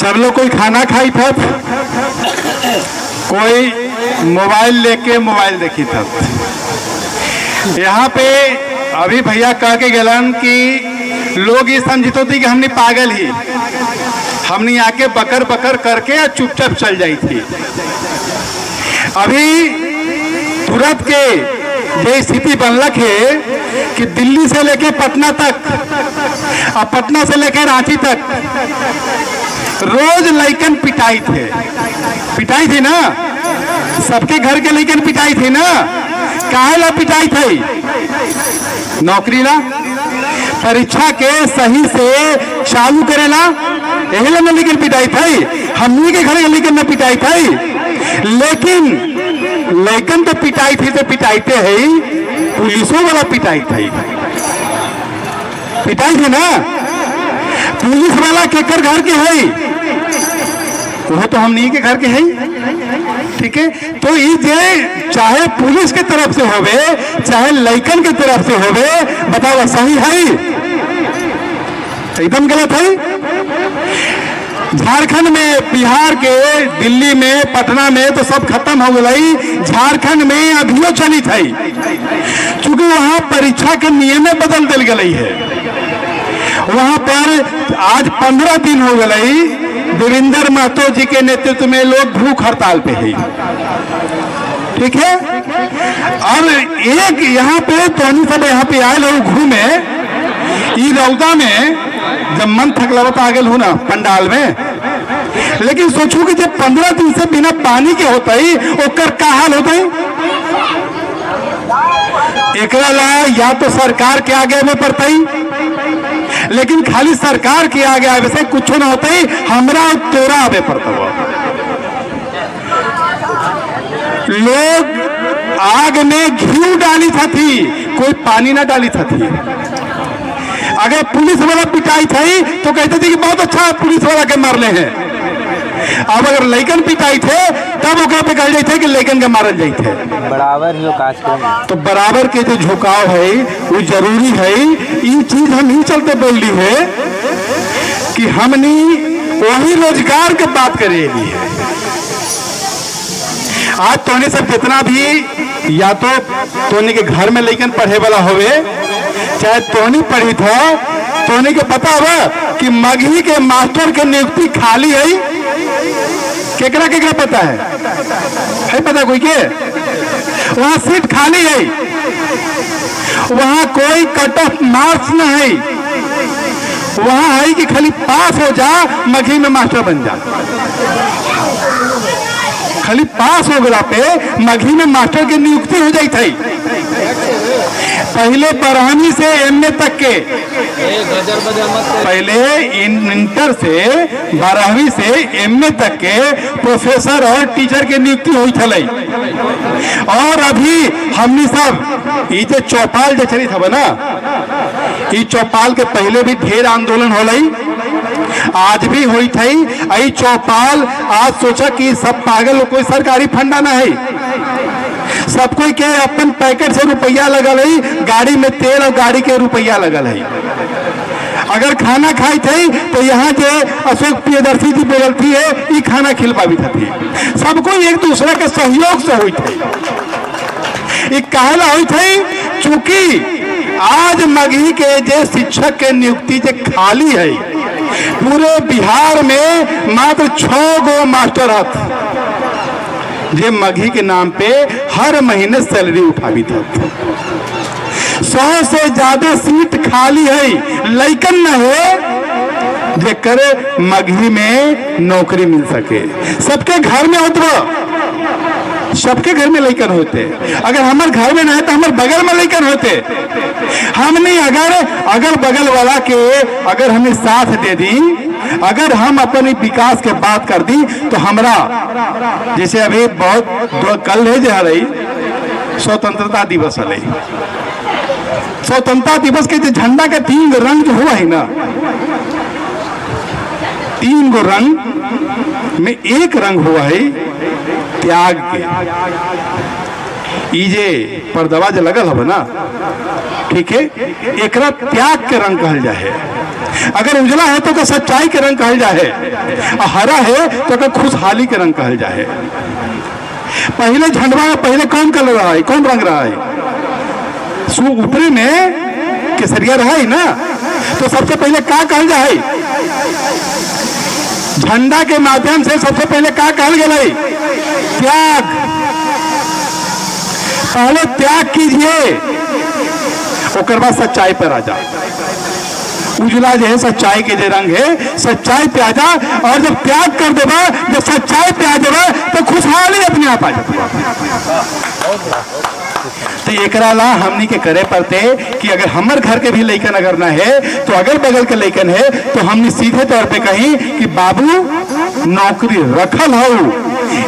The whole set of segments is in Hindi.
सब लोग कोई खाना खाई था, कोई मोबाइल लेके मोबाइल देखी था। यहाँ पे अभी भैया कह के गलन कि लोग ये समझित होती कि हमने पागल ही, हमने आके बकर बकर करके और चुपचाप चल जाई थी। अभी तुरंत के ये स्थिति बनलक है कि दिल्ली से लेके पटना तक और पटना से लेकर रांची तक रोज लइकन पिटाई थी ना, सबके घर के लइकन पिटाई थी ना। काहे ला पिटाई थी? नौकरी ला, परीक्षा के सही से चालू करेला, यही ला लेकिन पिटाई थी। हमनी के घर के लेकिन न पिटाई थी, लेकिन लेकिन तो पिटाई थी तो पिटाईते है, पुलिसों वाला पिटाई थी ना। पुलिस वाला केकर घर के है? वो तो हमनी के घर के है, ठीक है। तो ये चाहे पुलिस के तरफ से होवे चाहे लइकन के तरफ से होवे, बताओ सही है? एकदम गलत है। झारखंड में, बिहार के, दिल्ली में, पटना में तो सब खत्म हो गई। झारखंड में अभियो चली थी, क्योंकि वहां परीक्षा के नियम बदल दिल गई है। वहां पर आज 15 दिन हो गई, देवेंद्र महतो जी के नेतृत्व में लोग भूख हड़ताल पे है, ठीक है। और एक यहाँ पे तो सब यहाँ पे आए लोग घूमे ई रौदा में, जब मन थकलवत आ गए हो ना पंडाल में, लेकिन सोचू कि जब 15 दिन से बिना पानी के होता ही ओकर का हाल होता ही। एकरा ला या तो सरकार के आगे में पड़ता ही, लेकिन खाली सरकार के आगे आवे से कुछ ना होता ही, हमरा तोरा आवे पड़ता हुआ। लोग आग में घी डाली थी, कोई पानी ना डाली थी। अगर पुलिस वाला पिटाई थी तो कहते थे कि बहुत अच्छा पुलिस वाला के मारले हैं। अब अगर लइकन पिटाई थे तब ओकरा पे कह जाते कि लइकन के मारल जाते। बराबर ही काज तो बराबर के जो झुकाव है वो जरूरी है। ये चीज हम ही चलते बोल रही है कि हमने वही रोजगार के बात करेगी है। आज तोने सब जितना भी या तो तोने के घर में लइकन पढ़े वाला होवे, चाहे तोनी पढ़ी था, तोने के पता होगा कि मगही के मास्टर के नियुक्ति खाली है। केकरा केकरा पता है पता कोई के? वहां सीट खाली है, वहां कोई कट ऑफ मार्क्स न है, वहां है कि खाली पास हो जा, मगही में मास्टर बन जा। खाली पास हो गया पे मगही में मास्टर की नियुक्ति हो जाती थी। पहले 12वीं से एमए तक के, पहले इंटर से 12वीं से एमए तक के प्रोफेसर और टीचर के नियुक्ति हुई थी। और अभी हमने सब ये जो चौपाल जो चली था ना, ये चौपाल के पहले भी ढेर आंदोलन हो रही, आज भी हुई थी। आई चौपाल आज सोचा कि सब पागल, कोई सरकारी फंडा ना है, सब कोई के अपन पैकेट से रुपया लगल है, गाड़ी में तेल और गाड़ी के रुपया लगल है। अगर खाना खाई थी तो यहाँ जो अशोक प्रियदर्शी जी बोलती है ये खाना खिलवावी थी। सबको एक दूसरे के सहयोग से हुई थी। ये कहला हुई थी चूंकि आज मगही के जे शिक्षक के नियुक्ति जे खाली है, पूरे बिहार में मात्र 6 गो मास्टर हथ जे मगही के नाम पे हर महीने सैलरी उठावी था। 100 से ज्यादा सीट खाली है, लइकन न है जेकर मगही में नौकरी मिल सके। सबके घर में होता, सबके घर में लइकन होते। अगर हमारे घर में ना है तो हमारे बगल में लइकन होते। हमने अगर बगल वाला के अगर हमें साथ दे दी, अगर हम अपने विकास के बात कर दी तो हमरा जैसे अभी बहुत कल है जा रही स्वतंत्रता दिवस है। स्वतंत्रता दिवस के झंडा के 3 रंग जो हुआ है ना, 3 गो रंग में एक रंग हुआ है त्याग के। ये पर्दवा जो लगल है ना, ठीक है, एकरा त्याग के रंग कहल जाए। अगर उजला है तो का सच्चाई के रंग कहल जाए, और हरा है तो का खुशहाली के रंग कहल जाए। पहले झंडवा में पहले कौन कलर रहा है, कौन रंग रहा है? सु ऊपरी में केसरिया रहा है ना, तो सबसे पहले क्या कहल जाए? झंडा के माध्यम से सबसे पहले क्या कहल गया? त्याग। पहले त्याग कीजिए, उसके बाद सच्चाई पर आ जा। उजला जो है सच्चाई के जो रंग है, सच्चाई पे आ जा, और जब त्याग कर देगा, जब सच्चाई पे आ जाएगा तो खुशहाली अपने आप आ जाएगा। तो एक हमनी के करे पड़ते कि अगर हमारे घर के भी लइकन अगर ना है तो अगल बगल के लइकन है तो हमने सीधे तौर पे कही कि बाबू नौकरी रखल हो।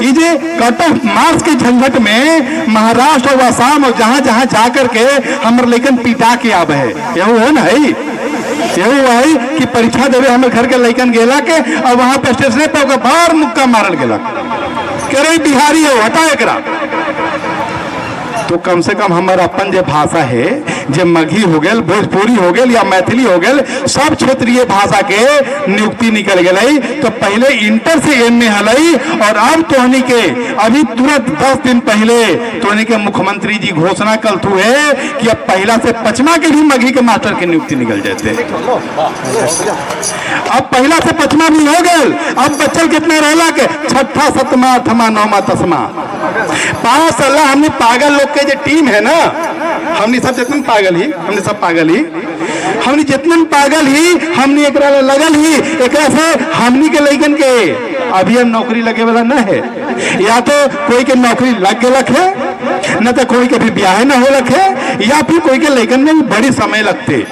ये कट ऑफ मार्क्स के झंझट में महाराष्ट्र और आसाम और जहां जहां जाकर के हमारे लइकन पिटा के आब है, यही है ना, यही है कि परीक्षा देवे हमारे घर के लइकन गेला के और वहां पे स्टेशन पे बार मुक्का मारल गेला, कह रहे बिहारी हो, हटा एकरा। तो कम से कम हमारा अपन जो भाषा है, जो मगही हो गए, भोजपुरी हो गए या मैथिली हो गए, सब क्षेत्रीय भाषा के नियुक्ति निकल गई। तो पहले इंटर से एमए हलई, और अब तोहनी के अभी तुरंत 10 दिन पहले तोहनी के मुख्यमंत्री जी घोषणा कल थू है कि अब पहला से 5वां के भी मगही के मास्टर की नियुक्ति निकल जाते। अब पहला से 5वां भी हो गए, अब बच्चल कितना रहला के 6ठा 7वां 8वां 9वां 10वां 5 साल। हमने पागल लोग के जो टीम है ना, हमने सब जितने पागल ही, हमने सब पागल ही, हमने जितने पागल ही, हमने एक लगल ही एक से हमनी के लइकन के अभी हम नौकरी लगे वाला न है, या तो कोई के नौकरी लग गए है, न तो कोई के भी ब्याह न हो रखे, या फिर कोई के लेखन में बड़ी समय लगते।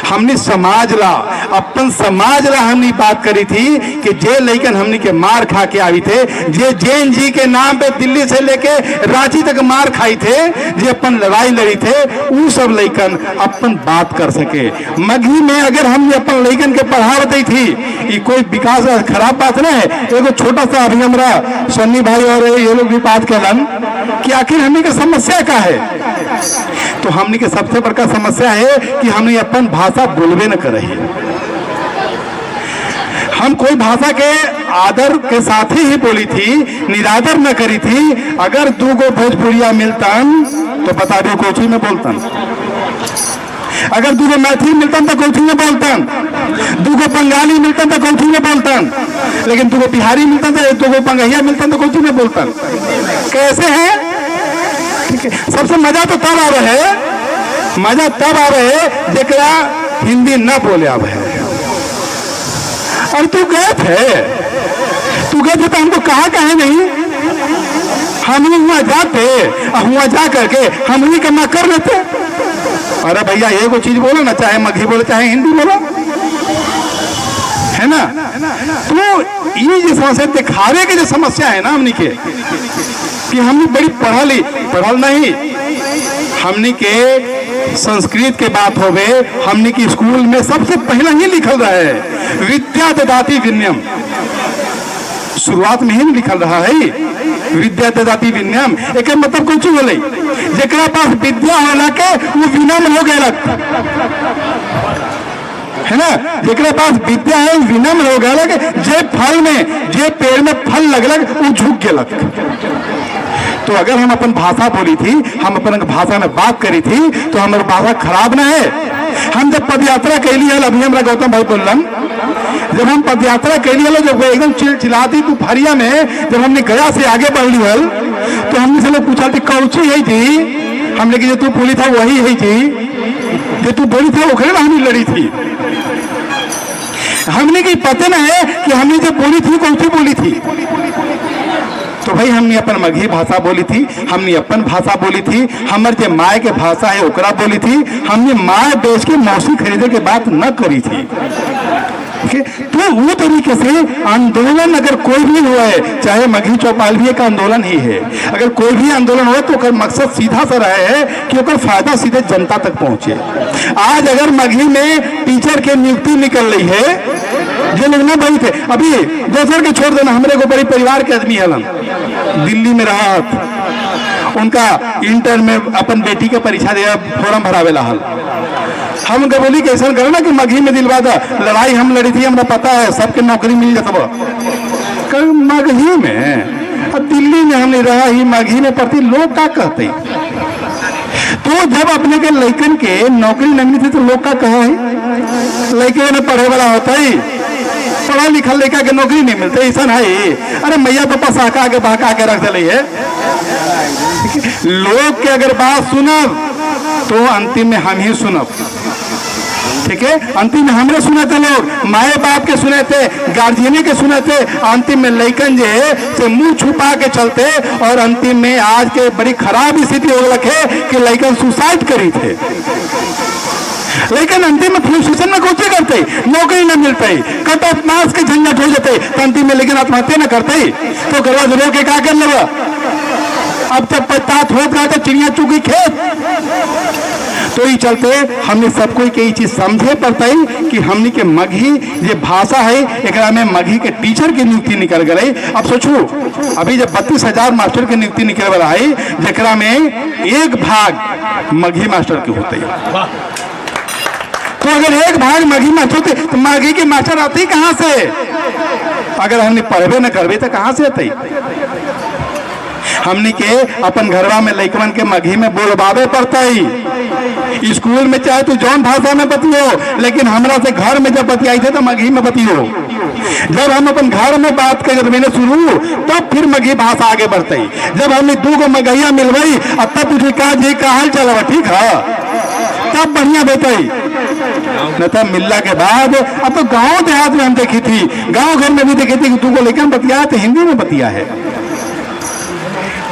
हमने समाज ला, अपन समाज ला हमने बात करी थी कि जे लेकिन हमने के मार खा के आई थे, जे जैन जी के नाम पे दिल्ली से लेके रांची तक मार खाई थे, जे अपन लड़ाई लड़ी थे, वो सब लेकिन अपन बात कर सके। मगही में अगर हमने अपन लेकिन के पढ़ावती थी, ये कोई विकास खराब बात ना है। एगो छोटा सा अभी हमारा सन्नी भाई और ये लोग भी बात कलन कि आखिर हमने की समस्या क्या है। तो हमने के सबसे बड़का समस्या है कि हमने अपन भाषा बोलबे न करे। हम कोई भाषा के आदर के साथ ही बोली थी, निरादर न करी थी। अगर 2 गो भोजपुरिया मिलतन तो बता दो कोची में बोलतन, अगर 2 गो मैथिली मिलतन तो कोची में बोलतन, 2 गो बंगाली मिलतन तो कोची में बोलतन, लेकिन 2 गो बिहारी मिलतन तो 2 गो बंगहिया मिलतन तो कोची में बोलतन। कैसे है? सबसे मजा तो तब आ रहे है, मजा तब आ रहे है जेकरा हिंदी न बोले आवे है। और तू गए थे तो हमको कहा कहे नहीं, हम वहां जाते और वहां जा करके हम उन्हीं का ना कर लेते। अरे भैया ये को चीज बोलो ना, चाहे मगही बोलो चाहे हिंदी बोलो, है ना। तो ये जो समस्या दिखावे की जो समस्या है ना हमनी के, कि हमने बड़ी पढ़ल नहीं, हमनी के संस्कृत के बात हो गए, हमने की स्कूल में सबसे पहले ही लिखल रहा है विद्या ददाति विनयम, शुरुआत में ही लिखल रहा है विद्या ददाति विनयम। एक मतलब कुछ बोले जेकरा पास विद्या होला के वो विनम्र हो गया, है ना। जेकरा पास विद्या है विनम्र हो गया, जे फल में जे पेड़ में फल लगलक वो झुक गेलक। तो अगर हम अपन भाषा बोली थी, हम अपन भाषा में बात करी थी, तो हमारी भाषा खराब ना है। हम जब पद यात्रा कैली है, अभी हमारा गौतम भाई बोलन, जब हम पद यात्रा कैली है, जब एकदम चिल्चिलाती दोपहरिया में जब हमने गया से आगे बढ़ ली हल, तो हमने से लोग पूछा थी कौची है थी, हमने कि जो तू बोली था वही है थी, जो तू बोली था वो ना हमने लड़ी थी। हमने की पता ना है कि हमने जो बोली थी कौची बोली थी। तो भाई हमने अपन मगही भाषा बोली थी, हमने अपन भाषा बोली थी, हमारे जो माय के भाषा है ओकरा बोली थी। हमने माय बेच के मौसी खरीदे के बात न करी थी। तो वो तरीके से आंदोलन अगर कोई भी हुआ है, चाहे मगही चौपाल का आंदोलन ही है, अगर कोई भी आंदोलन हो तो मकसद सीधा सा रहा है कि उसका फायदा सीधे जनता तक पहुंचे। आज अगर मगही में टीचर के नियुक्ति निकल रही है, जो लोग ना बड़ी थे, अभी दोसर के छोड़ देना, हमारे को बड़ी परिवार के आदमी हलन दिल्ली में रहा, उनका इंटर में अपन बेटी के परीक्षा दे फॉर्म भरावेला हल, हम बोली कि ऐसा करो ना कि मघी में दिलवा दा, लड़ाई हम लड़ी थी, हमरा पता है सबके नौकरी मिल जाता। मगही में, अब दिल्ली में हमने रहा ही, मगही में पढ़ती, लोग क्या कहते? तो जब अपने के लड़कन के नौकरी नहीं मिली थी तो लोग क्या कहे? लड़के ने पढ़े वाला होता ही, पढ़ा लिखा लड़का के नौकरी नहीं मिलते, ऐसा है। अरे मैया पापा सहका के बहका के रख दिले है। लोग के अगर बात सुनब तो अंतिम में हम ही सुनब, ठीक है? अंतिम में हमने सुने थे, लोग माए बाप के सुने थे, गार्जियने के सुने थे, अंतिम में लइकन जो है से मुंह छुपा के चलते, और अंतिम में आज के बड़ी खराब स्थिति हो रखे कि लइकन सुसाइड करी थे। लेकिन अंतिम में फ्रस्ट्रेशन में कोचे करते, नौकरी न मिलते, कट ऑफ मार्क्स के झंझट हो जाते, तो अंतिम में लेकिन आत्महत्या न करते, तो गरबा जरूर के क्या कर लेगा? अब जब पछतात हो गया तो चिड़िया चुकी खेत। तो ये चलते हमने सबको ये चीज समझे पड़ता है कि हमने के मगही ये भाषा है, एक में मगही के टीचर की नियुक्ति निकल गई। अब सोचो, अभी जब 32,000 मास्टर की नियुक्ति निकल रहा है, जरा में एक भाग मगही मास्टर के होते हैं। तो अगर एक भाग मगही मास्टर होते तो मगही के मास्टर आते ही कहां से? अगर हमने पढ़वे न करवे तो कहां से आते? हमने के अपन घरवा में लइकवन के मगही में बोलबावे पड़ता ही। स्कूल में चाहे तो जौन भाषा में बतियो, लेकिन हमरा से घर में जब बतियाई थे तो मगही में बतियो। जब हम अपन घर में बात कर मैंने शुरू, तब फिर मगही भाषा आगे बढ़ते। जब हमने 2 मगहिया मिलवाई, अब तब पूछे का जी का हाल चला, ठीक है, तब बढ़िया बेताई। न तब मिलने के बाद, अब तो गांव देहात में हम देखी थी, गांव घर में भी देखी थी कि 2 लेकिन बतिया तो हिंदी में बतिया है।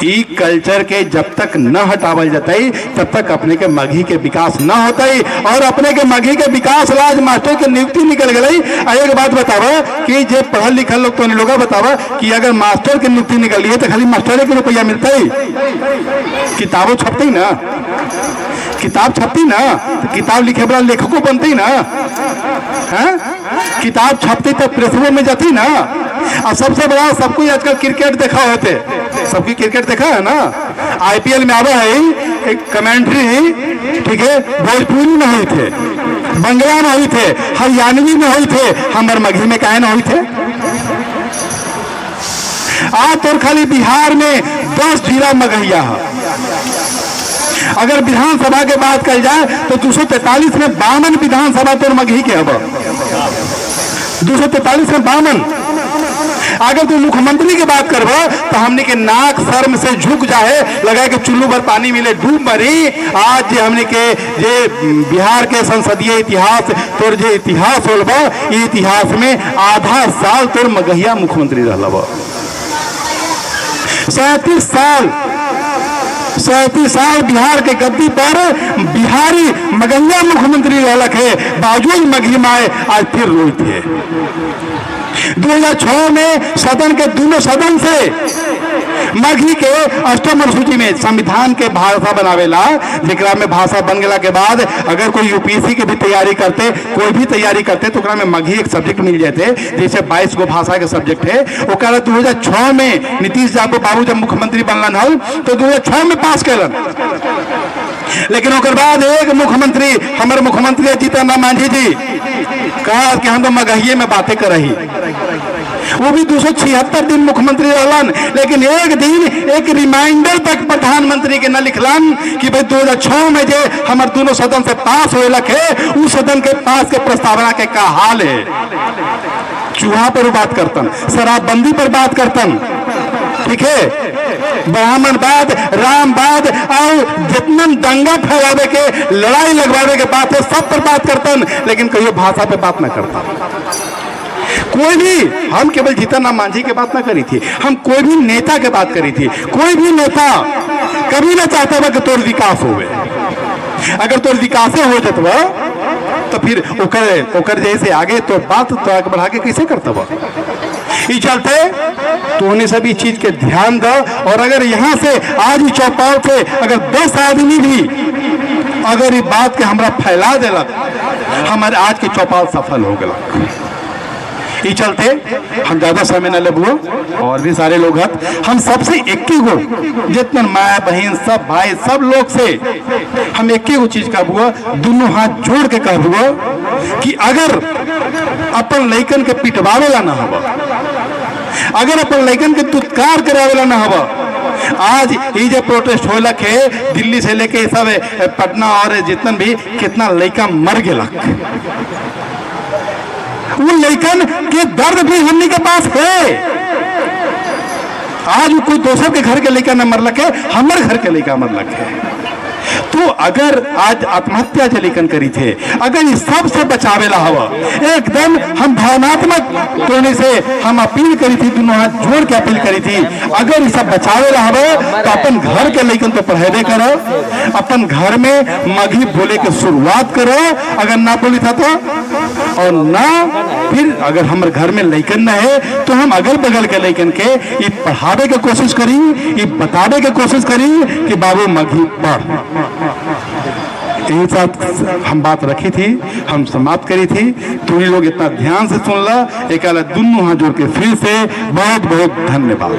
ई कल्चर के जब तक न हटावल जाते तब तक अपने के मगही के विकास न होते, और अपने के मगही के विकास लाज मास्टर के नियुक्ति निकल गई। एक बात बतावा कि जे पढ़ल लिखल लोग तो लोग बतावा कि अगर मास्टर की नियुक्ति निकल है तो खाली मास्टर के रुपया मिलता ही? किताबों छपती ना, किताब छपती ना तो किताब लिखे वाला लेखकों बनती ना, है? किताब छपती तो प्रेसों में जाती ना। और सबसे बड़ा सबको आजकल क्रिकेट देखा होते, सबकी क्रिकेट देखा है ना, आईपीएल में आवे है एक कमेंट्री, ठीक है, भोजपुरी में हुई थे, बंगला में हुई थे, हरियाणवी में हुई थे, हमारे मगही में काहे ना हुई थे? आज तो खाली बिहार में 10 जिला मगहिया है। अगर विधानसभा के बात कल जाए तो 243 में 52 विधानसभा तो मगही के हब, 243 में 52। अगर तू मुख्यमंत्री की बात करबो तो हमने के नाक शर्म से झुक जाए, लगा के चुल्लू भर पानी मिले डूब मरी। आज हमने के जे बिहार के संसदीय इतिहास तोर जे इतिहास होलबा, इतिहास में आधा साल तोर मगहिया मुख्यमंत्री रहलबा। 37 साल बिहार के गद्दी पर बिहारी मगहिया मुख्यमंत्री रहलक है, बावजूद मगही माए आज फिर रोई थे। 2006 में सदन के दोनों सदन से मगही के अष्टम अनुसूची में संविधान के भाषा बनावेला, जेकरा में भाषा बन गया के बाद अगर कोई यूपीएससी की भी तैयारी करते, कोई भी तैयारी करते तो ओकरा में मगही एक सब्जेक्ट मिल जाते, जैसे 22 गो भाषा के सब्जेक्ट है। ओकरा 2006 में नीतीश बाबू जब मुख्यमंत्री बनलन हल तो 2006 में पास कैलन। लेकिन ओकर बाद एक मुख्यमंत्री, हमारे मुख्यमंत्री जीतन राम मांझी जी कहा कि हम तो मगहिये में बातें कर रही, वो भी 276 दिन मुख्यमंत्री रहलन, लेकिन एक दिन एक रिमाइंडर तक प्रधानमंत्री के न लिखलन कि भाई 2006 में जो हमारे दोनों सदन से पास होलक है, उस सदन के पास के प्रस्तावना के का हाल है। चूहा पर बात करतन, शराबबंदी पर बात करतन, ठीक है, ब्राह्मणवाद, रामवाद और जितना दंगा फैलावे के, लड़ाई लगवावे के बात है, सब पर बात करतन, लेकिन कहियो भाषा पे बात न करता। कोई भी, हम केवल जीतन राम मांझी की बात ना करी थी, हम कोई भी नेता के बात करी थी। कोई भी नेता कभी ना चाहता हुआ कि तोर विकास होवे। अगर तोर विकास हो जाता तो फिर ओकर जैसे आगे तो बात तो आगे बढ़ा के कैसे करता हुआ। ये चलते तो उन्हें सभी चीज के ध्यान दो, और अगर यहाँ से आज ही चौपाल से अगर 10 आदमी भी अगर ये बात के हमरा फैला देलक, हमारे आज के चौपाल सफल हो गया। ये चलते हम ज्यादा समय न लेबुओ, और भी सारे लोग हैं, हम सबसे एक ही गो जितने माँ बहन सब भाई सब लोग से हम एक ही गो चीज कहबुआ, दोनों हाथ जोड़ के कहबुआ कि अगर अपन लइकन के पिटवावेला ना हवा, अगर अपन लइकन के दुत्कार करावेला ना हवा, आज ये जो प्रोटेस्ट होला के दिल्ली से लेके सब पटना और जितन भी कितना लइका मर गेला, उन लइकन के दर्द भी हमनी के पास है। आज कोई दूसरे के घर के लइका न मरलक है, हमारे घर के लइका मरलक है। तो अगर आज आत्महत्या जो लेखन करी थे, अगर इस सब से बचावेला हवा, एकदम हम भावनात्मक तोड़ने से हम अपील करी थी, दोनों हाथ जोड़ के अपील करी थी, अगर ये सब बचावेला हवा तो अपन घर के लेखन तो पढ़ेबे करो, अपन घर में मघी बोले के शुरुआत करो, अगर ना बोली था तो, और ना फिर अगर हमारे घर में लइकन न है तो हम अगल बगल के लइकन के ये पढ़ावे के कोशिश करी, ये बतावे के कोशिश करी कि बाबू मघी पढ़। यही साथ हम बात रखी थी, हम समाप्त करी थी। तुम लोग इतना ध्यान से सुन ला, एक दोनों हाथ जोड़ के फिर से बहुत बहुत धन्यवाद।